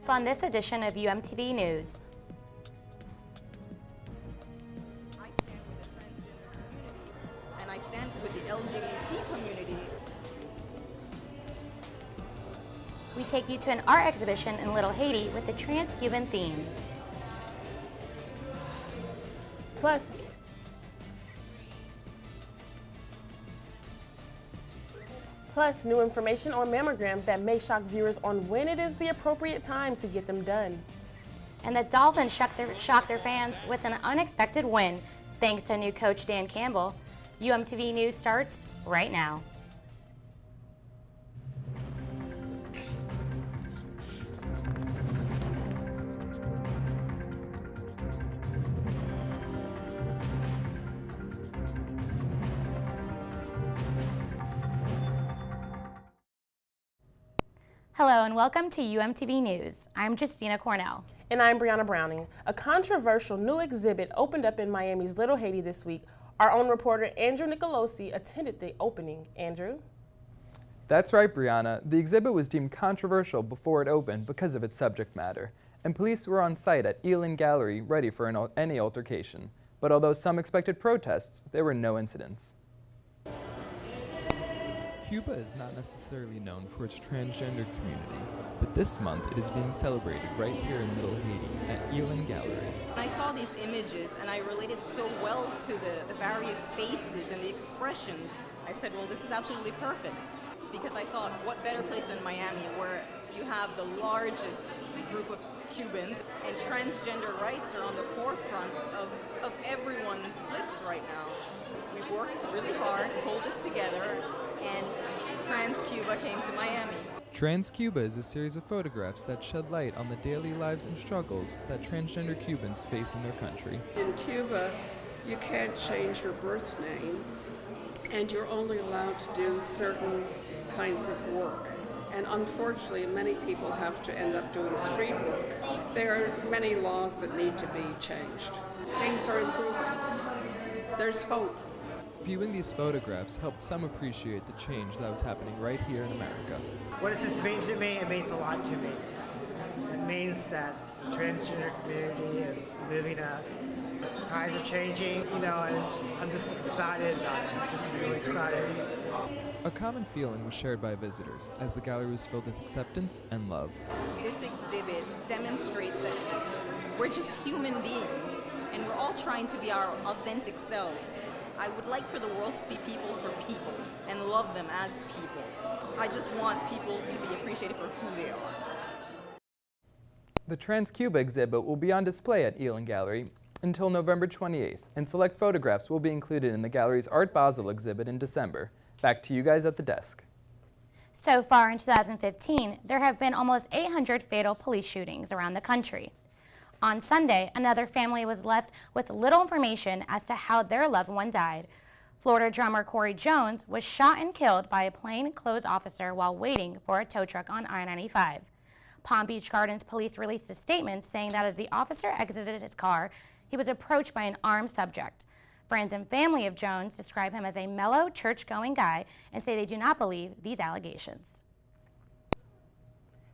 On this edition of UMTV News. I stand with the transgender community, and I stand with the LGBT community. We take you to an art exhibition in Little Haiti with the trans-Cuban theme. Plus, new information on mammograms that may shock viewers on when it is the appropriate time to get them done. And the Dolphins shocked their fans with an unexpected win, thanks to new coach Dan Campbell. UMTV News starts right now. Hello and welcome to UMTV News. I'm Justina Cornell. And I'm Brianna Browning. A controversial new exhibit opened up in Miami's Little Haiti this week. Our own reporter Andrew Nicolosi attended the opening. Andrew? That's right, Brianna. The exhibit was deemed controversial before it opened because of its subject matter, and police were on site at Elan Gallery ready for any altercation. But although some expected protests, there were no incidents. Cuba is not necessarily known for its transgender community, but this month it is being celebrated right here in Little Haiti at Elan Gallery. I saw these images and I related so well to the various faces and the expressions. I said, well, this is absolutely perfect, because I thought, what better place than Miami, where you have the largest group of Cubans and transgender rights are on the forefront of everyone's lips right now. We've worked really hard, pulled this together, and Trans Cuba came to Miami. Trans Cuba is a series of photographs that shed light on the daily lives and struggles that transgender Cubans face in their country. In Cuba, you can't change your birth name, and you're only allowed to do certain kinds of work. And unfortunately, many people have to end up doing street work. There are many laws that need to be changed. Things are improving. There's hope. Viewing these photographs helped some appreciate the change that was happening right here in America. What does this mean to me? It means a lot to me. It means that the transgender community is moving up. Times are changing, I'm just excited about it. I'm just really excited. A common feeling was shared by visitors as the gallery was filled with acceptance and love. This exhibit demonstrates that we're just human beings and we're all trying to be our authentic selves. I would like for the world to see people for people and love them as people. I just want people to be appreciated for who they are. The Trans Cuba exhibit will be on display at Elan Gallery until November 28th, and select photographs will be included in the gallery's Art Basel exhibit in December. Back to you guys at the desk. So far in 2015, there have been almost 800 fatal police shootings around the country. On Sunday, another family was left with little information as to how their loved one died. Florida drummer Corey Jones was shot and killed by a plainclothes officer while waiting for a tow truck on I-95. Palm Beach Gardens police released a statement saying that as the officer exited his car, he was approached by an armed subject. Friends and family of Jones describe him as a mellow, church-going guy and say they do not believe these allegations.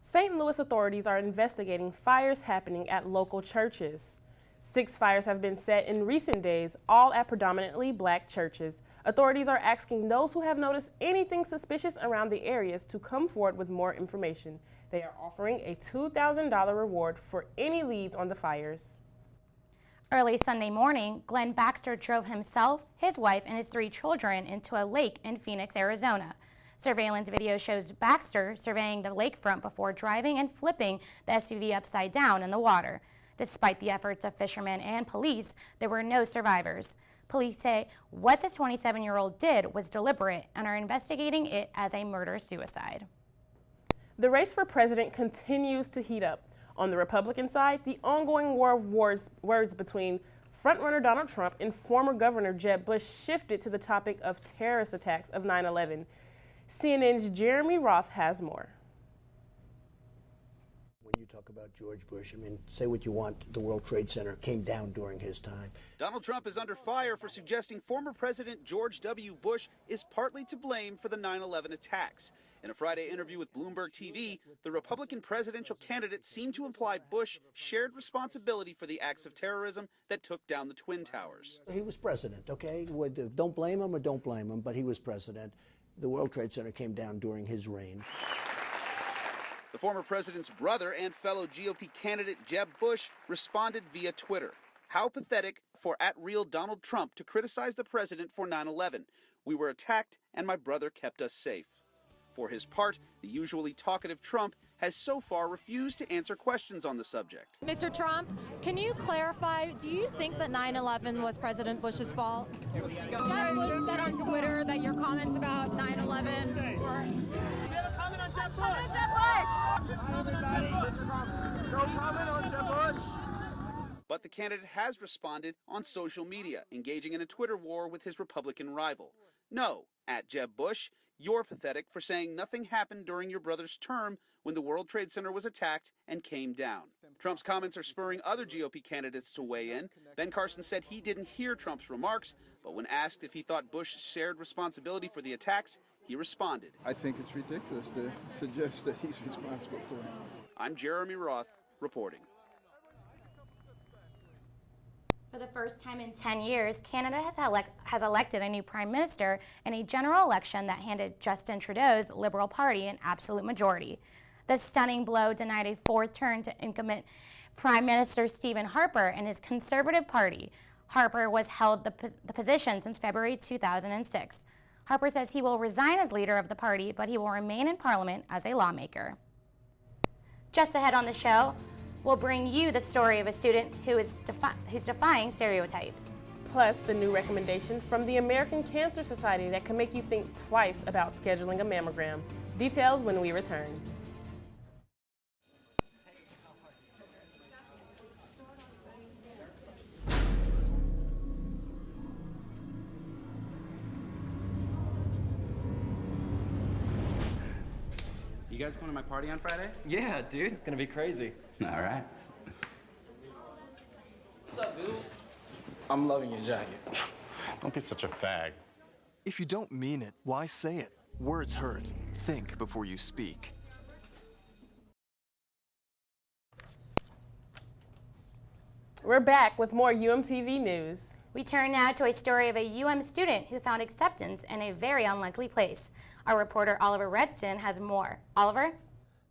St. Louis authorities are investigating fires happening at local churches. 6 fires have been set in recent days, all at predominantly black churches. Authorities are asking those who have noticed anything suspicious around the areas to come forward with more information. They are offering a $2,000 reward for any leads on the fires. Early Sunday morning, Glenn Baxter drove himself, his wife, and his 3 children into a lake in Phoenix, Arizona. Surveillance video shows Baxter surveying the lakefront before driving and flipping the SUV upside down in the water. Despite the efforts of fishermen and police, there were no survivors. Police say what the 27-year-old did was deliberate and are investigating it as a murder-suicide. The race for president continues to heat up. On the Republican side, the ongoing war of words between frontrunner Donald Trump and former Governor Jeb Bush shifted to the topic of terrorist attacks of 9/11. CNN's Jeremy Roth has more. When you talk about George Bush. I mean, say what you want, the World Trade Center came down during his time. Donald Trump is under fire for suggesting former President George W. Bush is partly to blame for the 9/11 attacks. In a Friday interview with Bloomberg TV, the Republican presidential candidate seemed to imply Bush shared responsibility for the acts of terrorism that took down the Twin Towers. He was president, okay? Don't blame him or don't blame him, but he was president. The World Trade Center came down during his reign. The former president's brother and fellow GOP candidate Jeb Bush responded via Twitter. How pathetic for @RealDonald Trump to criticize the president for 9/11. We were attacked and my brother kept us safe. For his part, the usually talkative Trump has so far refused to answer questions on the subject. Mr. Trump, can you clarify, do you think that 9/11 was President Bush's fault? Jeb Bush said on Twitter that your comments about 9/11 were... We have a comment on Jeb Bush. No comment on Jeb Bush. But the candidate has responded on social media, engaging in a Twitter war with his Republican rival. No, @JebBush, you're pathetic for saying nothing happened during your brother's term when the World Trade Center was attacked and came down. Trump's comments are spurring other GOP candidates to weigh in. Ben Carson said he didn't hear Trump's remarks, but when asked if he thought Bush shared responsibility for the attacks, he responded. I think it's ridiculous to suggest that he's responsible for it. I'm Jeremy Roth, reporting. For the first time in 10 years, Canada has elected a new prime minister in a general election that handed Justin Trudeau's Liberal Party an absolute majority. The stunning blow denied a fourth term to incumbent Prime Minister Stephen Harper and his Conservative Party. Harper was held the position since February 2006. Harper says he will resign as leader of the party, but he will remain in Parliament as a lawmaker. Just ahead on the show, we'll bring you the story of a student who's defying stereotypes. Plus, the new recommendation from the American Cancer Society that can make you think twice about scheduling a mammogram. Details when we return. You guys going to my party on Friday? Yeah, dude, it's gonna be crazy. All right. What's up, dude? I'm loving your jacket. Don't be such a fag. If you don't mean it, why say it? Words hurt. Think before you speak. We're back with more UMTV news. We turn now to a story of a UM student who found acceptance in a very unlikely place. Our reporter Oliver Redston has more. Oliver?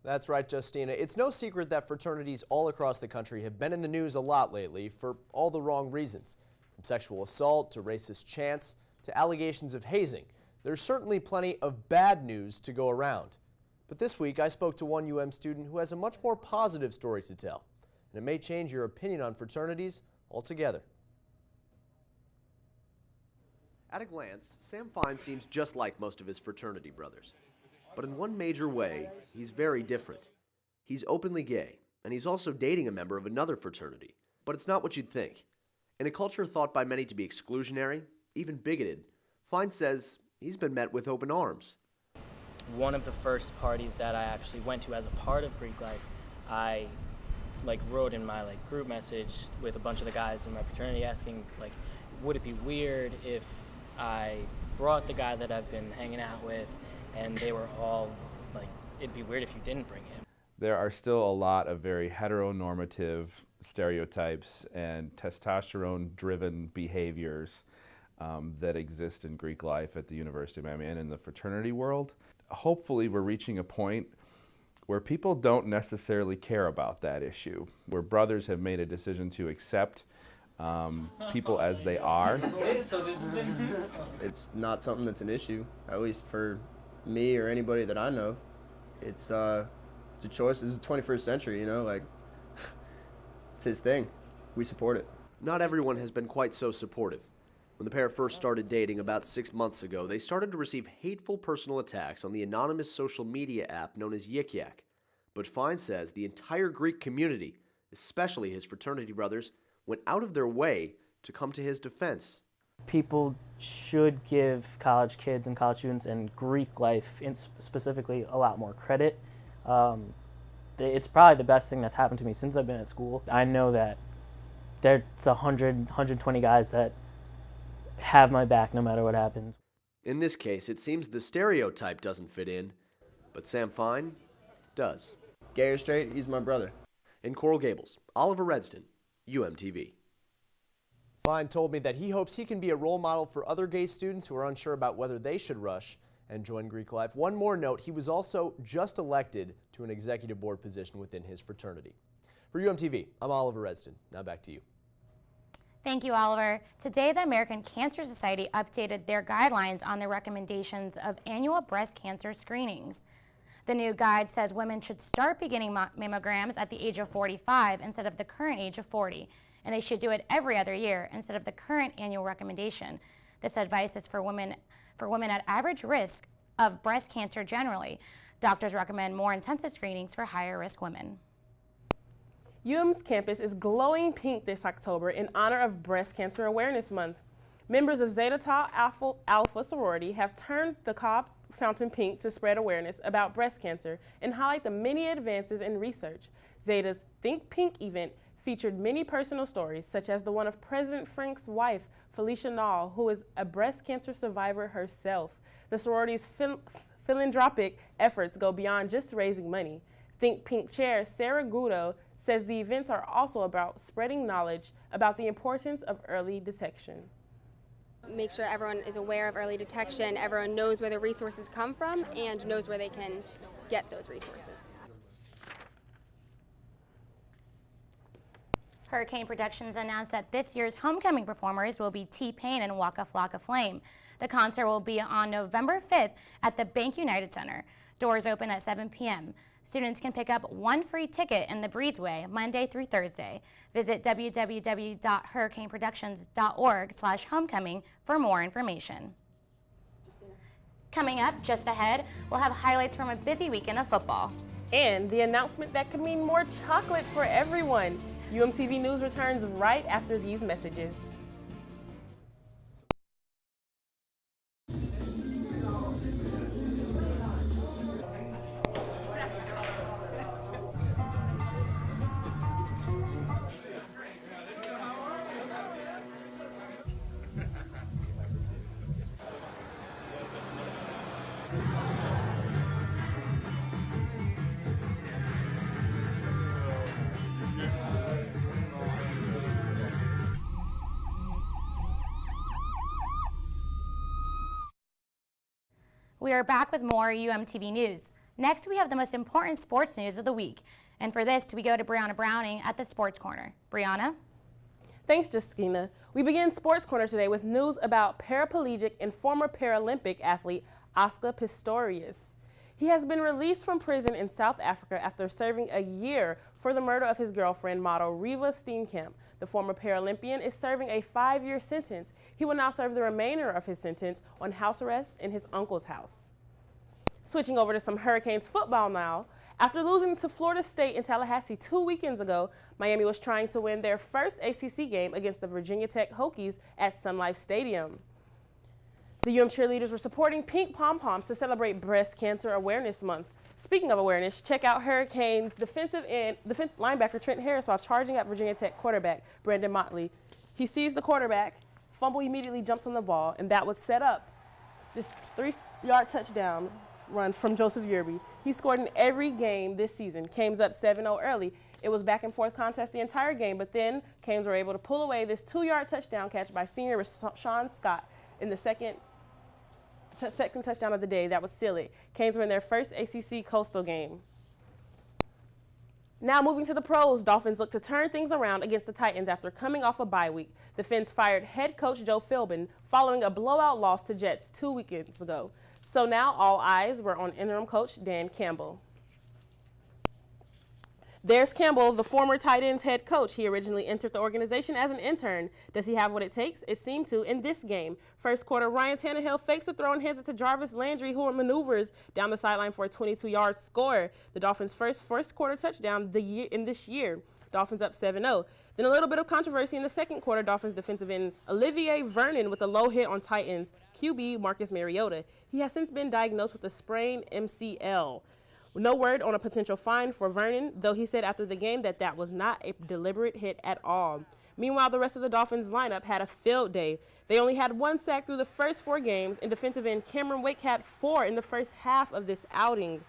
That's right, Justina. It's no secret that fraternities all across the country have been in the news a lot lately for all the wrong reasons. From sexual assault to racist chants to allegations of hazing, there's certainly plenty of bad news to go around. But this week I spoke to one UM student who has a much more positive story to tell, and it may change your opinion on fraternities altogether. At a glance, Sam Fine seems just like most of his fraternity brothers. But in one major way, he's very different. He's openly gay, and he's also dating a member of another fraternity. But it's not what you'd think. In a culture thought by many to be exclusionary, even bigoted, Fine says he's been met with open arms. One of the first parties that I actually went to as a part of Greek life, I wrote in my group message with a bunch of the guys in my fraternity asking would it be weird if I brought the guy that I've been hanging out with, and they were all it'd be weird if you didn't bring him. There are still a lot of very heteronormative stereotypes and testosterone-driven behaviors that exist in Greek life at the University of Miami and in the fraternity world. Hopefully we're reaching a point where people don't necessarily care about that issue, where brothers have made a decision to accept people as they are. It's not something that's an issue, at least for me or anybody that I know. It's a choice. This is the 21st century, it's his thing. We support it. Not everyone has been quite so supportive. When the pair first started dating about 6 months ago, they started to receive hateful personal attacks on the anonymous social media app known as Yik Yak. But Fine says the entire Greek community, especially his fraternity brothers, went out of their way to come to his defense. People should give college kids and college students and Greek life specifically a lot more credit. It's probably the best thing that's happened to me since I've been at school. I know that there's 120 guys that have my back no matter what happens. In this case, it seems the stereotype doesn't fit in, but Sam Fine does. Gay or straight, he's my brother. In Coral Gables, Oliver Redston, UMTV. Fine told me that he hopes he can be a role model for other gay students who are unsure about whether they should rush and join Greek life. One more note, he was also just elected to an executive board position within his fraternity. For UMTV, I'm Oliver Redston. Now back to you. Thank you, Oliver. Today, the American Cancer Society updated their guidelines on the recommendations of annual breast cancer screenings. The new guide says women should start beginning mammograms at the age of 45 instead of the current age of 40, and they should do it every other year instead of the current annual recommendation. This advice is for women at average risk of breast cancer generally. Doctors recommend more intensive screenings for higher risk women. UM's campus is glowing pink this October in honor of Breast Cancer Awareness Month. Members of Zeta Tau Alpha sorority have turned the Cobb Fountain pink to spread awareness about breast cancer and highlight the many advances in research. Zeta's Think Pink event featured many personal stories, such as the one of President Frank's wife, Felicia Nall, who is a breast cancer survivor herself. The sorority's philanthropic efforts go beyond just raising money. Think Pink chair Sarah Gudo says the events are also about spreading knowledge about the importance of early detection. Make sure everyone is aware of early detection, everyone knows where the resources come from, and knows where they can get those resources. Hurricane Productions announced that this year's homecoming performers will be T-Pain and Waka Flocka Flame. The concert will be on November 5th at the Bank United Center. Doors open at 7 p.m. Students can pick up one free ticket in the breezeway Monday through Thursday. Visit www.hurricaneproductions.org/homecoming for more information. Coming up just ahead, we'll have highlights from a busy weekend of football. And the announcement that could mean more chocolate for everyone. UMTV News returns right after these messages. We are back with more UMTV News. Next, we have the most important sports news of the week. And for this, we go to Brianna Browning at the Sports Corner. Brianna? Thanks, Justina. We begin Sports Corner today with news about paraplegic and former Paralympic athlete Oscar Pistorius. He has been released from prison in South Africa after serving a year for the murder of his girlfriend, model Reva Steenkamp. The former Paralympian is serving a 5-year sentence. He will now serve the remainder of his sentence on house arrest in his uncle's house. Switching over to some Hurricanes football now. After losing to Florida State in Tallahassee 2 weekends ago, Miami was trying to win their first ACC game against the Virginia Tech Hokies at Sun Life Stadium. The UM cheerleaders were supporting pink pom-poms to celebrate Breast Cancer Awareness Month. Speaking of awareness, check out Hurricanes defensive linebacker Trent Harris while charging at Virginia Tech quarterback Brandon Motley. He sees the quarterback, fumble, immediately jumps on the ball, and that would set up this 3-yard touchdown run from Joseph Yerby. He scored in every game this season. Canes up 7-0 early. It was back and forth contest the entire game, but then Canes were able to pull away this 2-yard touchdown catch by senior Sean Scott in the second touchdown of the day. That would seal it. Canes were in their first ACC Coastal game. Now moving to the pros, Dolphins look to turn things around against the Titans after coming off a bye week. The Fins fired head coach Joe Philbin following a blowout loss to Jets 2 weekends ago. So now all eyes were on interim coach Dan Campbell. There's Campbell, the former Titans head coach. He originally entered the organization as an intern. Does he have what it takes? It seemed to in this game. First quarter, Ryan Tannehill fakes a throw and hands it to Jarvis Landry, who maneuvers down the sideline for a 22-yard score. The Dolphins' first quarter touchdown this year. Dolphins up 7-0. Then a little bit of controversy in the second quarter. Dolphins defensive end Olivier Vernon with a low hit on Titans QB Marcus Mariota. He has since been diagnosed with a sprained MCL. No word on a potential fine for Vernon, though he said after the game that that was not a deliberate hit at all. Meanwhile, the rest of the Dolphins lineup had a field day. They only had 1 sack through the first 4 games, and defensive end Cameron Wake had 4 in the first half of this outing.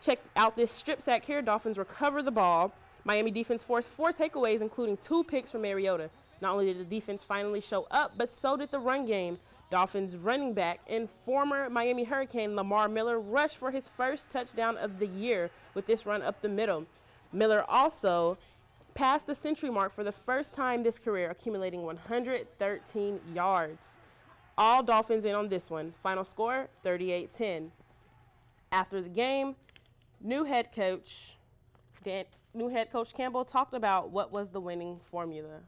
Check out this strip sack here. Dolphins recover the ball. Miami defense forced 4 takeaways, including 2 picks from Mariota. Not only did the defense finally show up, but so did the run game. Dolphins running back and former Miami Hurricane Lamar Miller rushed for his first touchdown of the year with this run up the middle. Miller also passed the century mark for the first time this career, accumulating 113 yards. All Dolphins in on this one. Final score, 38-10. After the game, new head coach Campbell talked about what was the winning formula.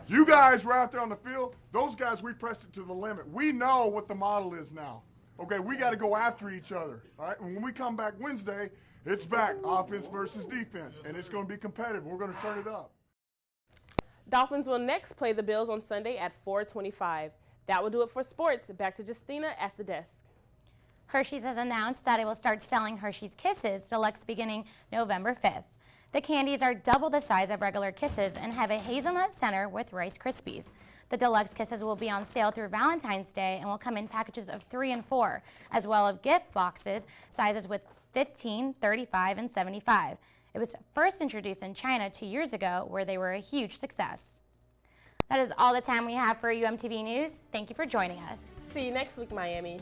You guys were out there on the field. Those guys, we pressed it to the limit. We know what the model is now. Okay, we got to go after each other. All right, and when we come back Wednesday, it's back, offense versus defense, and it's going to be competitive. We're going to turn it up. Dolphins will next play the Bills on Sunday at 4:25. That will do it for sports. Back to Justina at the desk. Hershey's has announced that it will start selling Hershey's Kisses Deluxe beginning November 5th. The candies are double the size of regular Kisses and have a hazelnut center with Rice Krispies. The Deluxe Kisses will be on sale through Valentine's Day and will come in packages of 3 and 4, as well as gift boxes sizes with 15, 35, and 75. It was first introduced in China 2 years ago, where they were a huge success. That is all the time we have for UMTV News. Thank you for joining us. See you next week, Miami.